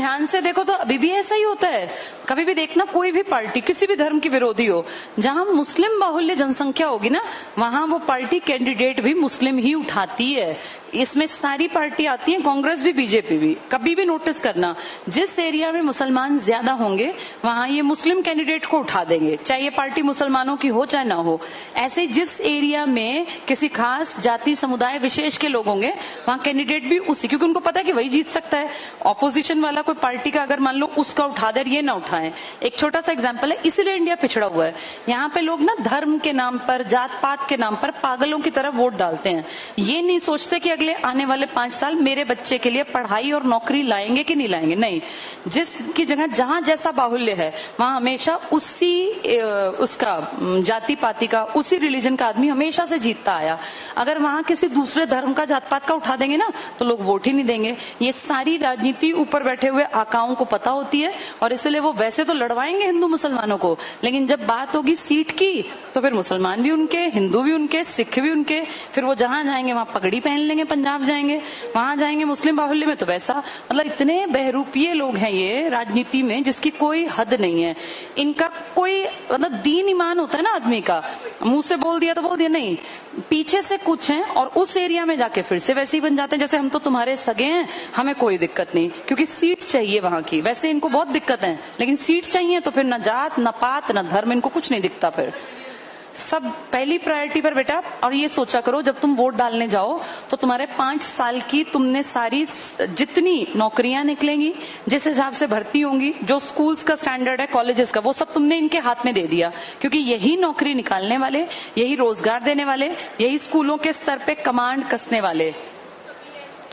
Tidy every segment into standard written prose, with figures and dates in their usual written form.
ध्यान से देखो तो अभी भी ऐसा ही होता है। कभी भी देखना, कोई भी पार्टी किसी भी धर्म की विरोधी हो, जहां मुस्लिम बाहुल्य जनसंख्या होगी ना, वहां वो पार्टी कैंडिडेट भी मुस्लिम ही उठाती है। इसमें सारी पार्टी आती है, कांग्रेस भी बीजेपी भी। कभी भी नोटिस करना, जिस एरिया में मुसलमान ज्यादा होंगे वहां ये मुस्लिम कैंडिडेट को उठा देंगे, चाहे ये पार्टी मुसलमानों की हो चाहे ना हो। ऐसे जिस एरिया में किसी खास जाति समुदाय विशेष के लोग होंगे वहां कैंडिडेट भी उसी, क्योंकि उनको पता है कि वही जीत सकता है। ऑपोजिशन वाला कोई पार्टी का अगर मान लो उसका उठा दे, ये ना उठाए। एक छोटा सा एग्जाम्पल है, इसीलिए इंडिया पिछड़ा हुआ है। यहाँ पे लोग ना धर्म के नाम पर, जात पात के नाम पर पागलों की तरह वोट डालते हैं। ये नहीं सोचते कि अगले आने वाले 5 साल मेरे बच्चे के लिए पढ़ाई और नौकरी लाएंगे कि नहीं लाएंगे। नहीं, जिसकी जगह जहां जैसा बाहुल्य है वहां हमेशा उसी उसका जाति पाति का, उसी रिलीजन का आदमी हमेशा से जीतता आया। अगर वहां किसी दूसरे धर्म का, जात पात का उठा देंगे ना तो लोग वोट ही नहीं देंगे। ये सारी राजनीति ऊपर बैठे हुए आकाओं को पता होती है और इसलिए वो वैसे तो लड़वाएंगे हिंदू मुसलमानों को, लेकिन जब बात होगी सीट की तो फिर मुसलमान भी उनके, हिंदू भी उनके, सिख भी उनके। फिर वो जहां जाएंगे वहां पगड़ी पहन लेंगे, पंजाब जाएंगे, वहां जाएंगे मुस्लिम बाहुल्य में तो वैसा। मतलब इतने बहरूपीय लोग हैं ये राजनीति में जिसकी कोई हद नहीं है। इनका कोई मतलब दीन ईमान होता है ना आदमी का, मुंह से बोल दिया तो बोल दिया, नहीं, पीछे से कुछ है और उस एरिया में जाके फिर से वैसे ही बन जाते हैं जैसे हम तो तुम्हारे सगे हैं, हमें कोई दिक्कत नहीं, क्योंकि सीट चाहिए वहां की। वैसे इनको बहुत दिक्कत है, लेकिन सीट चाहिए तो फिर न जात न पात न धर्म, इनको कुछ नहीं दिखता। फिर सब पहली प्रायोरिटी पर बेटा। और ये सोचा करो जब तुम वोट डालने जाओ तो तुम्हारे 5 साल की तुमने सारी जितनी नौकरियां निकलेंगी, जिस हिसाब से भर्ती होंगी, जो स्कूल्स का स्टैंडर्ड है, कॉलेजेस का, वो सब तुमने इनके हाथ में दे दिया, क्योंकि यही नौकरी निकालने वाले, यही रोजगार देने वाले, यही स्कूलों के स्तर पे कमांड कसने वाले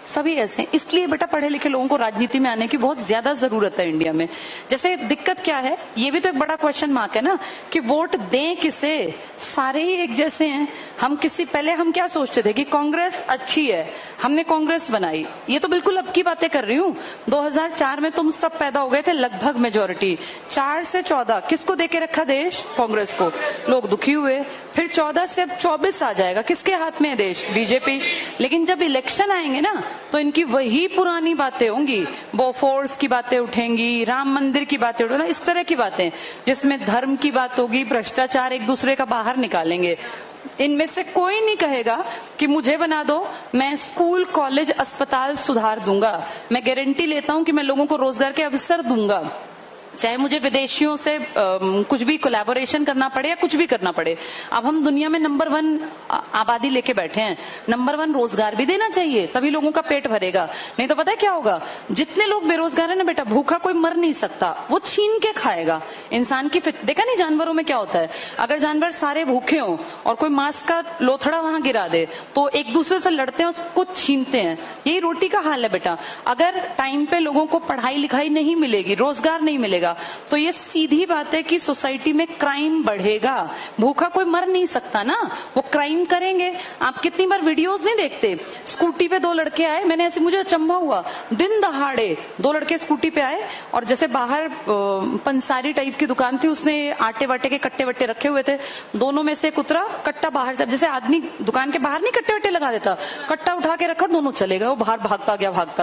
सभी ऐसे हैं। इसलिए बेटा पढ़े लिखे लोगों को राजनीति में आने की बहुत ज्यादा जरूरत है इंडिया में। जैसे दिक्कत क्या है, ये भी तो एक बड़ा क्वेश्चन मार्क है ना कि वोट दें किसे, सारे ही एक जैसे हैं। हम पहले हम क्या सोचते थे कि कांग्रेस अच्छी है, हमने कांग्रेस बनाई। ये तो बिल्कुल अब की बातें कर रही हूँ। 2004 में तुम सब पैदा हो गए थे, लगभग मेजोरिटी 4 से 14 किसको देके रखा देश? कांग्रेस को। लोग दुखी हुए, फिर 14 से अब 24 आ जाएगा, किसके हाथ में है देश? बीजेपी। लेकिन जब इलेक्शन आएंगे ना तो इनकी वही पुरानी बातें होंगी, बोफोर्स की बातें उठेंगी, राम मंदिर की बातें उठेंगी, इस तरह की बातें जिसमें धर्म की बात होगी, भ्रष्टाचार एक दूसरे का बाहर निकालेंगे। इनमें से कोई नहीं कहेगा कि मुझे बना दो, मैं स्कूल कॉलेज अस्पताल सुधार दूंगा, मैं गारंटी लेता हूं कि मैं लोगों को रोजगार के अवसर दूंगा, चाहे मुझे विदेशियों से कुछ भी कोलैबोरेशन करना पड़े या कुछ भी करना पड़े। अब हम दुनिया में नंबर 1 आबादी लेके बैठे हैं, नंबर 1 रोजगार भी देना चाहिए, तभी लोगों का पेट भरेगा। नहीं तो पता है क्या होगा, जितने लोग बेरोजगार है ना बेटा, भूखा कोई मर नहीं सकता, वो छीन के खाएगा। इंसान की देखा नहीं जानवरों में क्या होता है, अगर जानवर सारे भूखे हों और कोई मांस का लोथड़ा वहां गिरा दे तो एक दूसरे से लड़ते हैं, उसको छीनते हैं। यही रोटी का हाल है बेटा। अगर टाइम पे लोगों को पढ़ाई लिखाई नहीं मिलेगी, रोजगार नहीं मिलेगा, तो ये सीधी बात है कि सोसाइटी में क्राइम बढ़ेगा। भूखा कोई मर नहीं सकता ना, वो क्राइम करेंगे। आप कितनी बार वीडियोस नहीं देखते, स्कूटी पे 2 लड़के आए, मैंने ऐसे, मुझे अचंभा हुआ, दिन दहाड़े 2 लड़के स्कूटी पे आए और जैसे बाहर पंसारी टाइप की दुकान थी, उसने आटे वाटे के कट्टे वट्टे रखे हुए थे, दोनों में से एक उतरा, कट्टा बाहर से, जैसे आदमी दुकान के बाहर नहीं कट्टे वट्टे लगा देता, कट्टा उठा के रखा, दोनों चले गए, वो बाहर भागता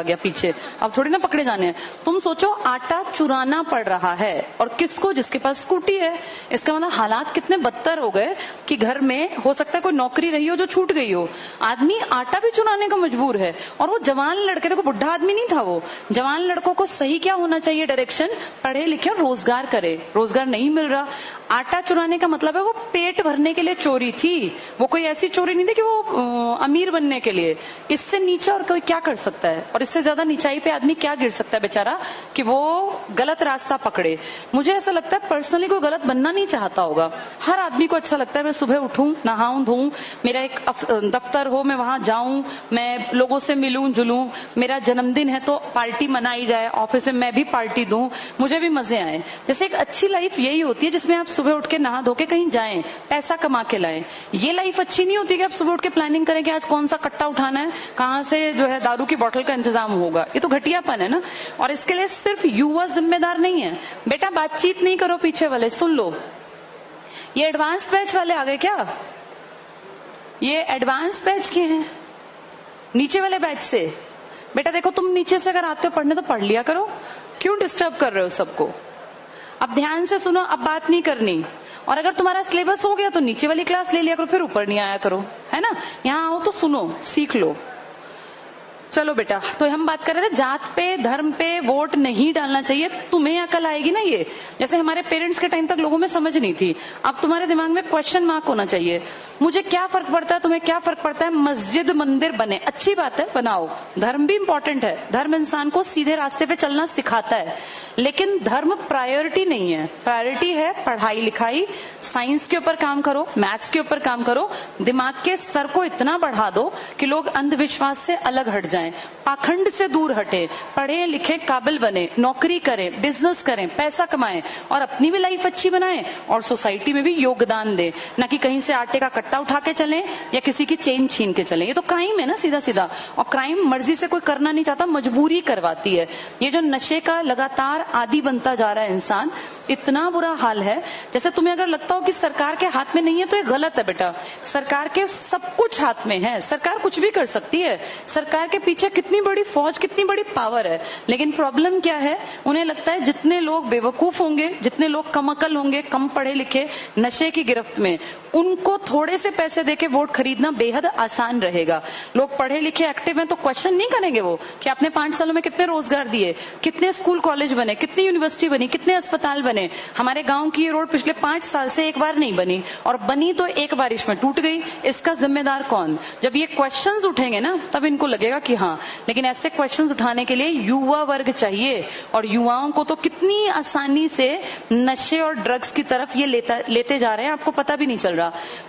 गया पीछे। अब थोड़ी ना पकड़े जाने हैं। तुम सोचो आटा चुराना पड़ रहा है, और किसको? जिसके पास स्कूटी है। इसका मतलब हालात कितने बदतर हो गए कि घर में हो सकता है कोई नौकरी रही हो जो छूट गई हो, आदमी आटा भी चुराने का मजबूर है। और वो जवान लड़के, देखो बुढ़ा आदमी नहीं था वो, जवान लड़कों को सही क्या होना चाहिए डायरेक्शन, पढ़े लिखे और रोजगार करे। रोजगार नहीं मिल रहा, आटा चुराने का मतलब है वो पेट भरने के लिए चोरी थी, वो कोई ऐसी चोरी नहीं थी कि वो अमीर बनने के लिए। इससे नीचा और कोई क्या कर सकता है, और इससे ज्यादा नीचाई पे आदमी क्या गिर सकता है बेचारा कि वो गलत रास्ता पकड़े। मुझे ऐसा लगता है पर्सनली कोई गलत बनना नहीं चाहता होगा, हर आदमी को अच्छा लगता है मैं सुबह उठूं, नहाऊं धोऊं, मेरा एक दफ्तर हो, मैं वहां जाऊं, मैं लोगों से मिलूं जुलूं, मेरा जन्मदिन है तो पार्टी मनाई जाए, ऑफिस में मैं भी पार्टी दूं, मुझे भी मजे आए। जैसे एक अच्छी लाइफ यही होती है जिसमें आप सुबह उठ के नहा धो के कहीं जाएं, पैसा कमा के लाएं। ये लाइफ अच्छी नहीं होती कि आप सुबह उठ के प्लानिंग करें कि आज कौन सा कट्टा उठाना है, कहां से जो है दारू की बोतल का इंतजाम होगा। ये तो घटियापन है ना। और इसके लिए सिर्फ युवा जिम्मेदार नहीं है बेटा। बातचीत नहीं करो पीछे वाले, सुन लो। ये एडवांस बैच वाले आ गए क्या? ये एडवांस बैच के हैं, नीचे वाले बैच से। बेटा देखो, तुम नीचे से अगर आते हो पढ़ने तो पढ़ लिया करो, क्यों डिस्टर्ब कर रहे हो सबको? अब ध्यान से सुनो, अब बात नहीं करनी। और अगर तुम्हारा सिलेबस हो गया तो नीचे वाली क्लास ले लिया करो, फिर ऊपर नहीं आया करो, है ना। यहाँ आओ तो सुनो, सीख लो। चलो बेटा, तो हम बात कर रहे थे जात पे, धर्म पे वोट नहीं डालना चाहिए। तुम्हें अकल आएगी ना ये, जैसे हमारे पेरेंट्स के टाइम तक लोगों में समझ नहीं थी, अब तुम्हारे दिमाग में क्वेश्चन मार्क होना चाहिए। मुझे क्या फर्क पड़ता है, तुम्हें क्या फर्क पड़ता है, मस्जिद मंदिर बने, अच्छी बात है, बनाओ। धर्म भी इंपॉर्टेंट है, धर्म इंसान को सीधे रास्ते पे चलना सिखाता है, लेकिन धर्म प्रायोरिटी नहीं है। प्रायोरिटी है पढ़ाई लिखाई, साइंस के ऊपर काम करो, मैथ्स के ऊपर काम करो, दिमाग के स्तर को इतना बढ़ा दो कि लोग अंधविश्वास से अलग हट जाएं, पाखंड से दूर हटे, पढ़े लिखे काबिल बने, नौकरी करें, बिजनेस करें, पैसा कमाएं और अपनी भी लाइफ अच्छी बनाएं और सोसाइटी में भी योगदान दें, ना कि कहीं से आटे का कट्टा उठा के चलें या किसी की चेन छीन के चलें। ये तो क्राइम है ना, सीधा सीधा। और क्राइम मर्जी से कोई करना नहीं चाहता, मजबूरी करवाती है। ये जो नशे का लगातार आदी बनता जा रहा है इंसान, इतना बुरा हाल है। जैसे तुम्हें अगर लगता हो कि सरकार के हाथ में नहीं है तो ये गलत है बेटा। सरकार के सब कुछ हाथ में है, सरकार कुछ भी कर सकती है। सरकार के पीछे कितनी बड़ी फौज, कितनी बड़ी पावर है, लेकिन प्रॉब्लम क्या है, उन्हें लगता है जितने लोग बेवकूफ होंगे, जितने लोग कम अकल होंगे, कम पढ़े लिखे, नशे की गिरफ्त में, उनको थोड़े से पैसे देके वोट खरीदना बेहद आसान रहेगा। लोग पढ़े लिखे एक्टिव हैं तो क्वेश्चन नहीं करेंगे वो कि आपने 5 सालों में कितने रोजगार दिए, कितने स्कूल कॉलेज बने, कितनी यूनिवर्सिटी बनी, कितने अस्पताल बने। हमारे गांव की ये रोड पिछले 5 साल से एक बार नहीं बनी, और बनी तो एक बारिश में टूट गई, इसका जिम्मेदार कौन? जब ये क्वेश्चंस उठेंगे ना, तब इनको लगेगा कि हाँ। लेकिन ऐसे क्वेश्चंस उठाने के लिए युवा वर्ग चाहिए, और युवाओं को तो कितनी आसानी से नशे और ड्रग्स की तरफ ये लेते जा रहे हैं, आपको पता भी नहीं चल रहा।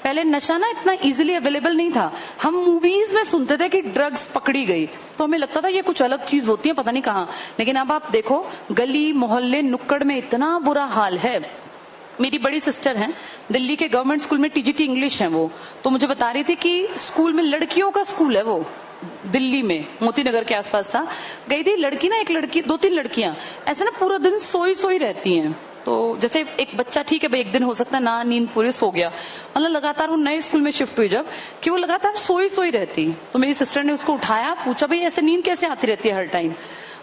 पहले नशा ना इतना इजीली अवेलेबल नहीं था। हम मूवीज में सुनते थे कि ड्रग्स पकड़ी गई, तो हमें लगता था ये कुछ अलग चीज होती है, पता नहीं कहाँ। लेकिन अब आप देखो, गली मोहल्ले नुक्कड़ में इतना बुरा हाल है। मेरी बड़ी सिस्टर हैं, दिल्ली के गवर्नमेंट स्कूल में टीजीटी इंग्लिश है वो, तो मुझे बता रही थी कि स्कूल में, लड़कियों का स्कूल है वो, दिल्ली में मोती नगर के आसपास था। गई थी लड़की ना, एक लड़की, 2-3 लड़कियां ऐसे ना पूरा दिन सोई सोई रहती हैं। तो जैसे एक बच्चा, ठीक है भाई, एक दिन हो सकता है ना नींद पूरी, सो गया, मतलब लगातार वो नए स्कूल में शिफ्ट हुई जब, कि वो लगातार सोई सोई रहती। तो मेरी सिस्टर ने उसको उठाया, पूछा भाई ऐसे नींद कैसे आती रहती है हर टाइम?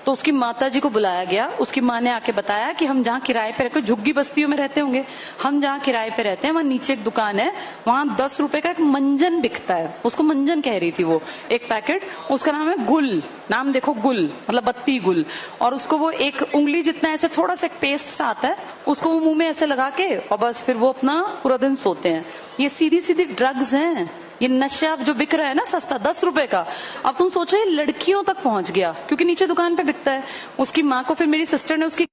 तो उसकी माता जी को बुलाया गया, उसकी माँ ने आके बताया कि हम जहाँ किराए पे रहते, झुग्गी बस्तियों में रहते होंगे, हम जहाँ किराए पे रहते हैं वहाँ नीचे एक दुकान है, वहाँ 10 रुपए का एक मंजन बिकता है, उसको मंजन कह रही थी वो, एक पैकेट, उसका नाम है गुल। नाम देखो, गुल मतलब बत्ती गुल। और उसको वो एक उंगली जितना ऐसे थोड़ा सा एक पेस्ट सा आता है, उसको वो मुंह में ऐसे लगा के और बस फिर वो अपना पूरा दिन सोते हैं। ये सीधी सीधी ड्रग्स हैं, ये नशा जो बिक रहा है ना सस्ता 10 रुपए का। अब तुम सोचो ये लड़कियों तक पहुंच गया, क्योंकि नीचे दुकान पे बिकता है। उसकी माँ को फिर मेरी सिस्टर ने उसकी